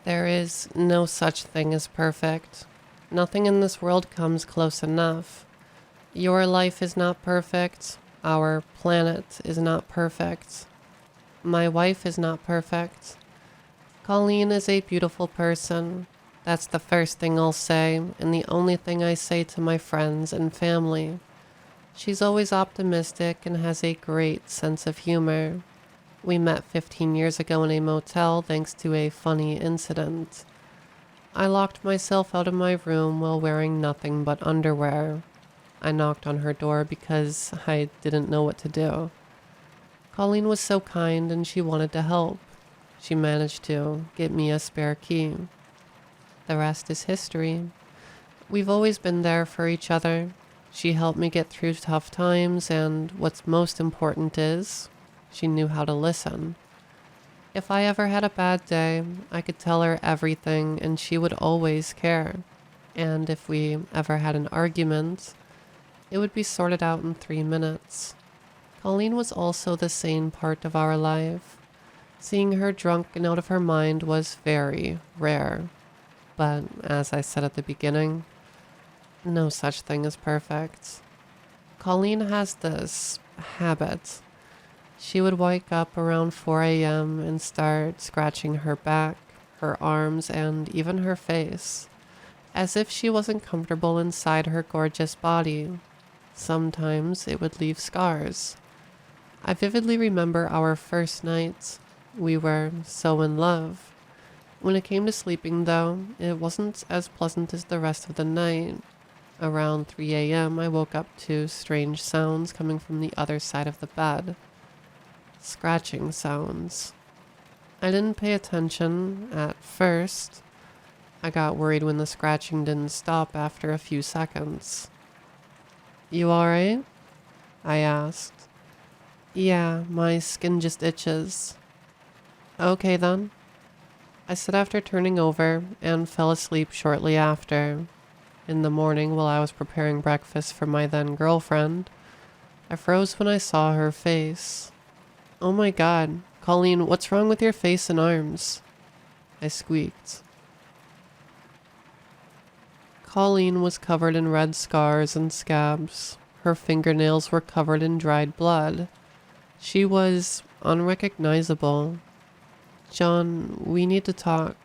There is no such thing as perfect. Nothing in this world comes close enough. Your life is not perfect. Our planet is not perfect. My wife is not perfect. Colleen is a beautiful person. That's the first thing I'll say, and the only thing I say to my friends and family. She's always optimistic and has a great sense of humor. We met 15 years ago in a motel thanks to a funny incident. I locked myself out of my room while wearing nothing but underwear. I knocked on her door because I didn't know what to do. Colleen was so kind and she wanted to help. She managed to get me a spare key. The rest is history. We've always been there for each other. She helped me get through tough times, and what's most important is, she knew how to listen. If I ever had a bad day, I could tell her everything and she would always care. And if we ever had an argument, it would be sorted out in 3 minutes. Colleen was also the sane part of our life. Seeing her drunk and out of her mind was very rare. But as I said at the beginning, no such thing as perfect. Colleen has this habit. She would wake up around 4 a.m. and start scratching her back, her arms, and even her face, as if she wasn't comfortable inside her gorgeous body. Sometimes it would leave scars. I vividly remember our first night. We were so in love. When it came to sleeping, though, it wasn't as pleasant as the rest of the night. Around 3 a.m., I woke up to strange sounds coming from the other side of the bed. Scratching sounds. I didn't pay attention at first. I got worried when the scratching didn't stop after a few seconds. "You alright?" I asked. "Yeah, my skin just itches." "Okay then," I said after turning over and fell asleep shortly after. In the morning, while I was preparing breakfast for my then girlfriend, I froze when I saw her face. "Oh my God, Colleen, what's wrong with your face and arms?" I squeaked. Colleen was covered in red scars and scabs. Her fingernails were covered in dried blood. She was unrecognizable. "John, we need to talk."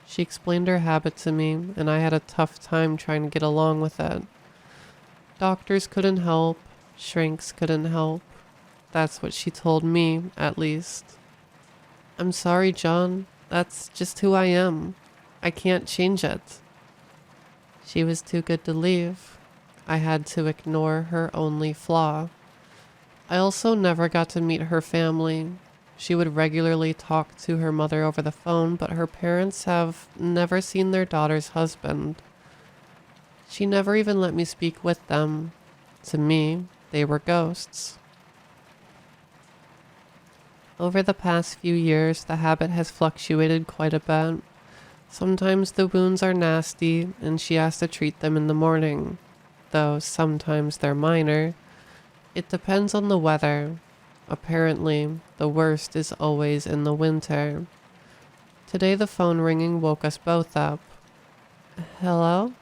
She explained her habit to me, and I had a tough time trying to get along with it. Doctors couldn't help. Shrinks couldn't help. That's what she told me, at least. "I'm sorry, John. That's just who I am. I can't change it." She was too good to leave. I had to ignore her only flaw. I also never got to meet her family. She would regularly talk to her mother over the phone, but her parents have never seen their daughter's husband. She never even let me speak with them. To me, they were ghosts. Over the past few years, the habit has fluctuated quite a bit. Sometimes the wounds are nasty, and she has to treat them in the morning, though sometimes they're minor. It depends on the weather. Apparently, the worst is always in the winter. Today the phone ringing woke us both up. "Hello?"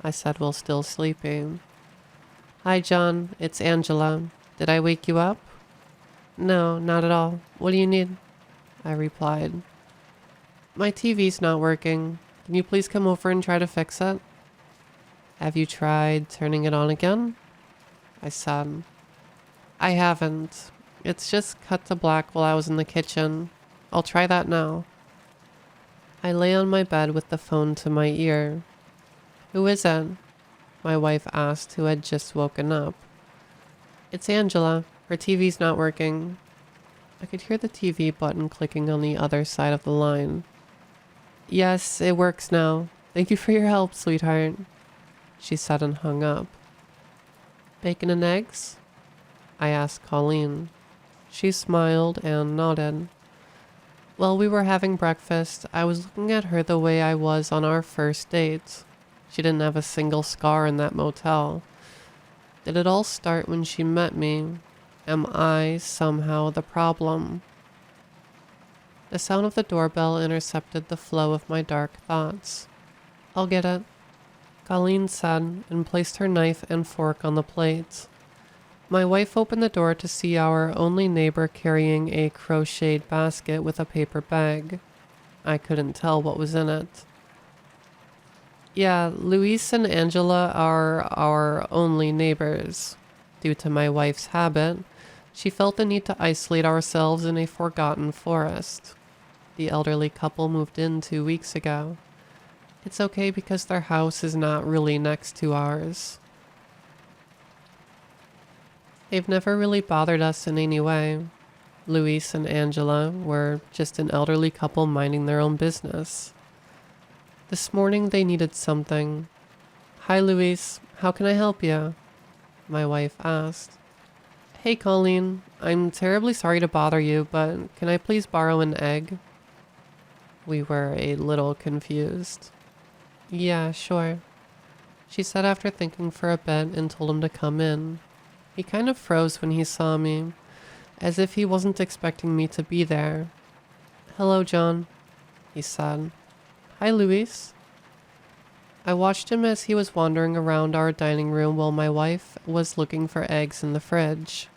I said while still sleeping. "Hi, John. It's Angela. Did I wake you up?" "No, not at all. What do you need?" I replied. "My TV's not working. Can you please come over and try to fix it?" "Have you tried turning it on again?" I said. "I haven't. It's just cut to black while I was in the kitchen. I'll try that now." I lay on my bed with the phone to my ear. "Who is it?" my wife asked, who had just woken up. "It's Angela. Her TV's not working." I could hear the TV button clicking on the other side of the line. "Yes, it works now. Thank you for your help, sweetheart," she said and hung up. "Bacon and eggs?" I asked Colleen. She smiled and nodded. While we were having breakfast, I was looking at her the way I was on our first date. She didn't have a single scar in that motel. Did it all start when she met me? Am I somehow the problem? The sound of the doorbell intercepted the flow of my dark thoughts. "I'll get it," Colleen said, and placed her knife and fork on the plate. My wife opened the door to see our only neighbor carrying a crocheted basket with a paper bag. I couldn't tell what was in it. Yeah, Luis and Angela are our only neighbors. Due to my wife's habit, she felt the need to isolate ourselves in a forgotten forest. The elderly couple moved in 2 weeks ago. It's okay because their house is not really next to ours. They've never really bothered us in any way. Luis and Angela were just an elderly couple minding their own business. This morning they needed something. "Hi, Luis. How can I help you?" my wife asked. "Hey, Colleen. I'm terribly sorry to bother you, but can I please borrow an egg?" We were a little confused. "Yeah, sure," she said after thinking for a bit and told him to come in. He kind of froze when he saw me, as if he wasn't expecting me to be there. "Hello, John," he said. "Hi, Luis." I watched him as he was wandering around our dining room while my wife was looking for eggs in the fridge.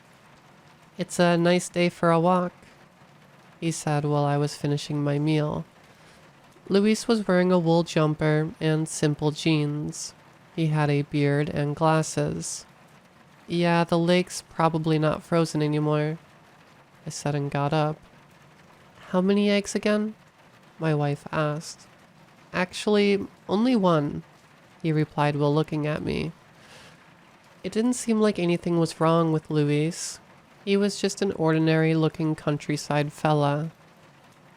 "It's a nice day for a walk," he said while I was finishing my meal. Luis was wearing a wool jumper and simple jeans. He had a beard and glasses. "Yeah, the lake's probably not frozen anymore," I said and got up. "How many eggs again?" my wife asked. "Actually, only one," he replied while looking at me. It didn't seem like anything was wrong with Luis. He was just an ordinary-looking countryside fella.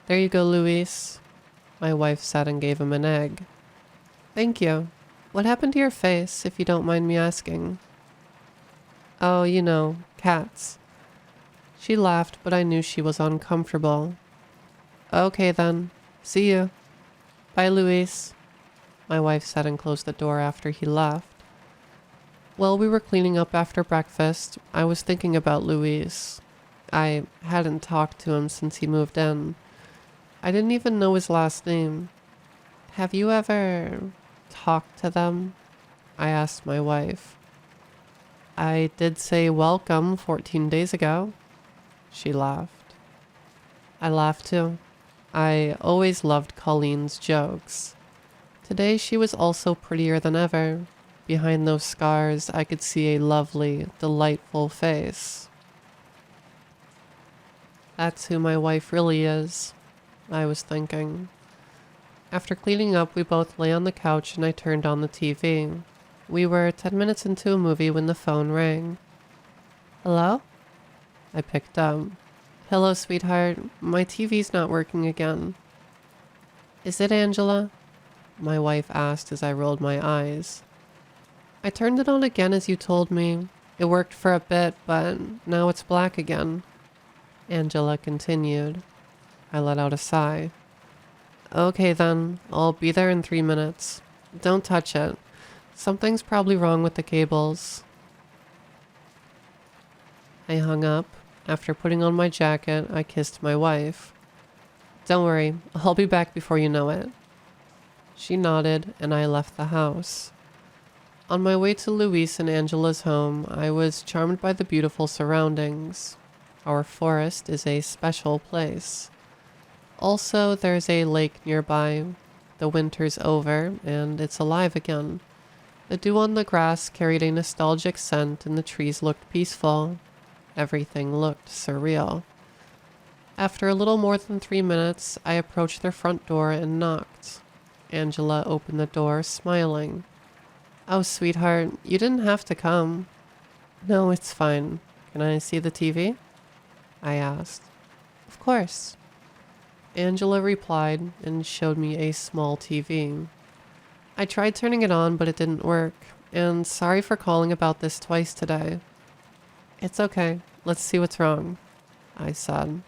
"There you go, Luis," my wife said and gave him an egg. "Thank you. What happened to your face, if you don't mind me asking?" "Oh, you know, cats." She laughed, but I knew she was uncomfortable. "Okay then. See you." "Bye, Luis," my wife said and closed the door after he left. While we were cleaning up after breakfast, I was thinking about Luis. I hadn't talked to him since he moved in. I didn't even know his last name. "Have you ever talked to them?" I asked my wife. "I did say welcome 14 days ago." She laughed. I laughed too. I always loved Colleen's jokes. Today she was also prettier than ever. Behind those scars, I could see a lovely, delightful face. That's who my wife really is, I was thinking. After cleaning up, we both lay on the couch and I turned on the TV. We were 10 minutes into a movie when the phone rang. "Hello?" I picked up. "Hello, sweetheart. My TV's not working again." "Is it Angela?" my wife asked as I rolled my eyes. "I turned it on again as you told me. It worked for a bit, but now it's black again," Angela continued. I let out a sigh. "Okay then, I'll be there in 3 minutes. Don't touch it. Something's probably wrong with the cables." I hung up. After putting on my jacket, I kissed my wife. "Don't worry, I'll be back before you know it." She nodded, and I left the house. On my way to Luis and Angela's home, I was charmed by the beautiful surroundings. Our forest is a special place. Also, there's a lake nearby. The winter's over, and it's alive again. The dew on the grass carried a nostalgic scent, and the trees looked peaceful. Everything looked surreal. After a little more than 3 minutes, I approached their front door and knocked. Angela opened the door, smiling. "Oh, sweetheart, you didn't have to come." "No, it's fine. Can I see the TV?" I asked. "Of course." Angela replied and showed me a small TV. I tried turning it on, but it didn't work, and sorry for calling about this twice today. "It's okay. Let's see what's wrong," I said.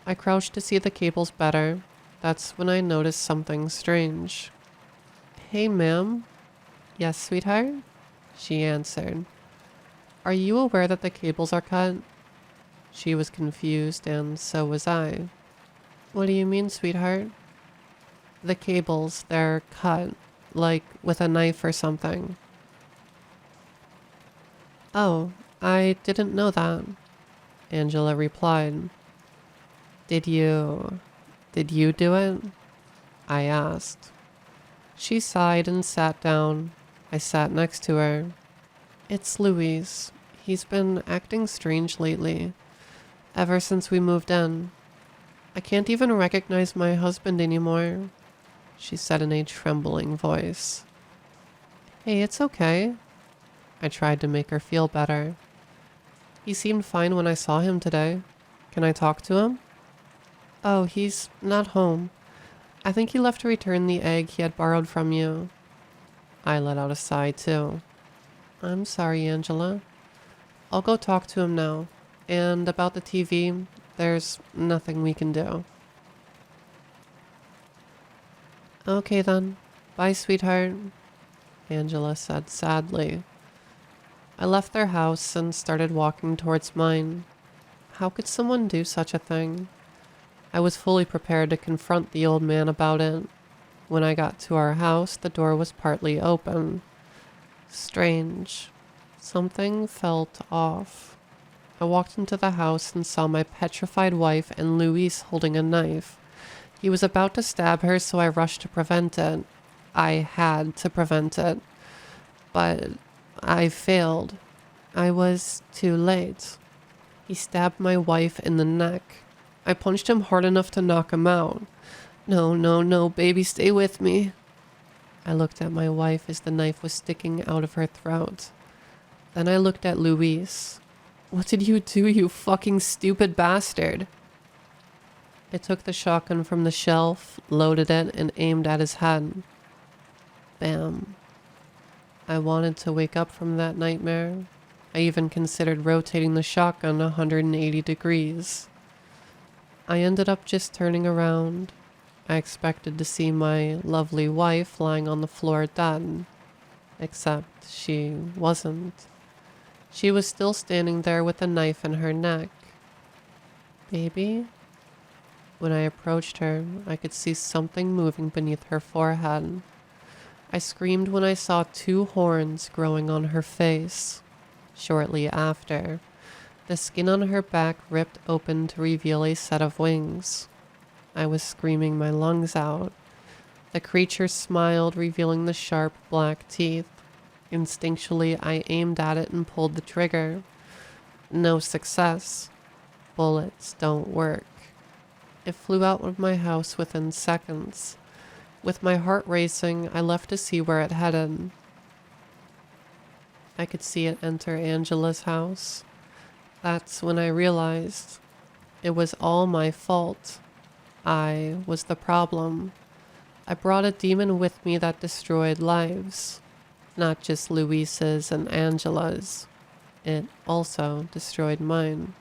I crouched to see the cables better. That's when I noticed something strange. "Hey, ma'am." "Yes, sweetheart?" she answered. "Are you aware that the cables are cut?" She was confused, and so was I. What do you mean, sweetheart? The cables, they're cut, like with a knife or something. Oh, I didn't know that, Angela replied. Did you do it? I asked. She sighed and sat down. I sat next to her. It's Louis. He's been acting strange lately, ever since we moved in. I can't even recognize my husband anymore, she said in a trembling voice. Hey, it's okay. I tried to make her feel better. He seemed fine when I saw him today. Can I talk to him? Oh, he's not home. I think he left to return the egg he had borrowed from you. I let out a sigh too. I'm sorry, Angela. I'll go talk to him now. And about the TV, there's nothing we can do. Okay then. Bye, sweetheart, Angela said sadly. I left their house and started walking towards mine. How could someone do such a thing? I was fully prepared to confront the old man about it. When I got to our house, the door was partly open. Strange. Something felt off. I walked into the house and saw my petrified wife and Luis holding a knife. He was about to stab her, so I rushed to prevent it. I had to prevent it. But I failed. I was too late. He stabbed my wife in the neck. I punched him hard enough to knock him out. No, baby, stay with me. I looked at my wife as the knife was sticking out of her throat. Then I looked at Luis. What did you do, you fucking stupid bastard? I took the shotgun from the shelf, loaded it, and aimed at his head. Bam. I wanted to wake up from that nightmare. I even considered rotating the shotgun 180 degrees. I ended up just turning around. I expected to see my lovely wife lying on the floor dead. Except she wasn't. She was still standing there with a knife in her neck. Baby? When I approached her, I could see something moving beneath her forehead. I screamed when I saw 2 horns growing on her face. Shortly after, the skin on her back ripped open to reveal a set of wings. I was screaming my lungs out. The creature smiled, revealing the sharp black teeth. Instinctually, I aimed at it and pulled the trigger. No success. Bullets don't work. It flew out of my house within seconds. With my heart racing, I left to see where it headed. I could see it enter Angela's house. That's when I realized it was all my fault. I was the problem. I brought a demon with me that destroyed lives. Not just Luis's and Angela's. It also destroyed mine.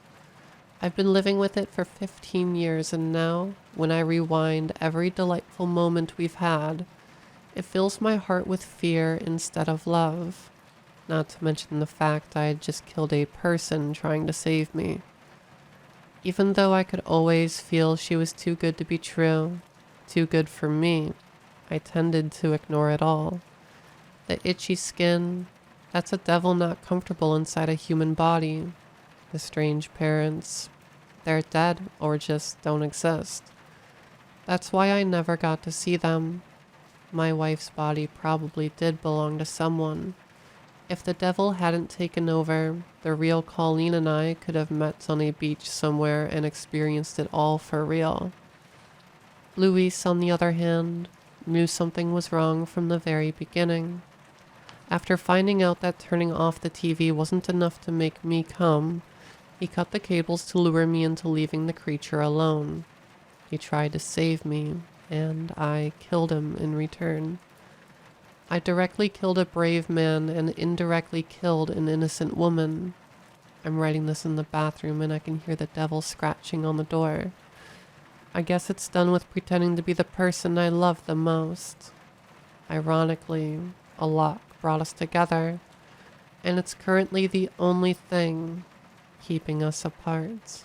I've been living with it for 15 years, and now, when I rewind every delightful moment we've had, it fills my heart with fear instead of love. Not to mention the fact I had just killed a person trying to save me. Even though I could always feel she was too good to be true, too good for me, I tended to ignore it all. The itchy skin, that's a devil not comfortable inside a human body. The strange parents, they're dead or just don't exist. That's why I never got to see them. My wife's body probably did belong to someone. If the devil hadn't taken over, the real Colleen and I could have met on a beach somewhere and experienced it all for real. Luis, on the other hand, knew something was wrong from the very beginning. After finding out that turning off the TV wasn't enough to make me come, he cut the cables to lure me into leaving the creature alone. He tried to save me, and I killed him in return. I directly killed a brave man and indirectly killed an innocent woman. I'm writing this in the bathroom and I can hear the devil scratching on the door. I guess it's done with pretending to be the person I love the most. Ironically, a lock brought us together, and it's currently the only thing keeping us apart.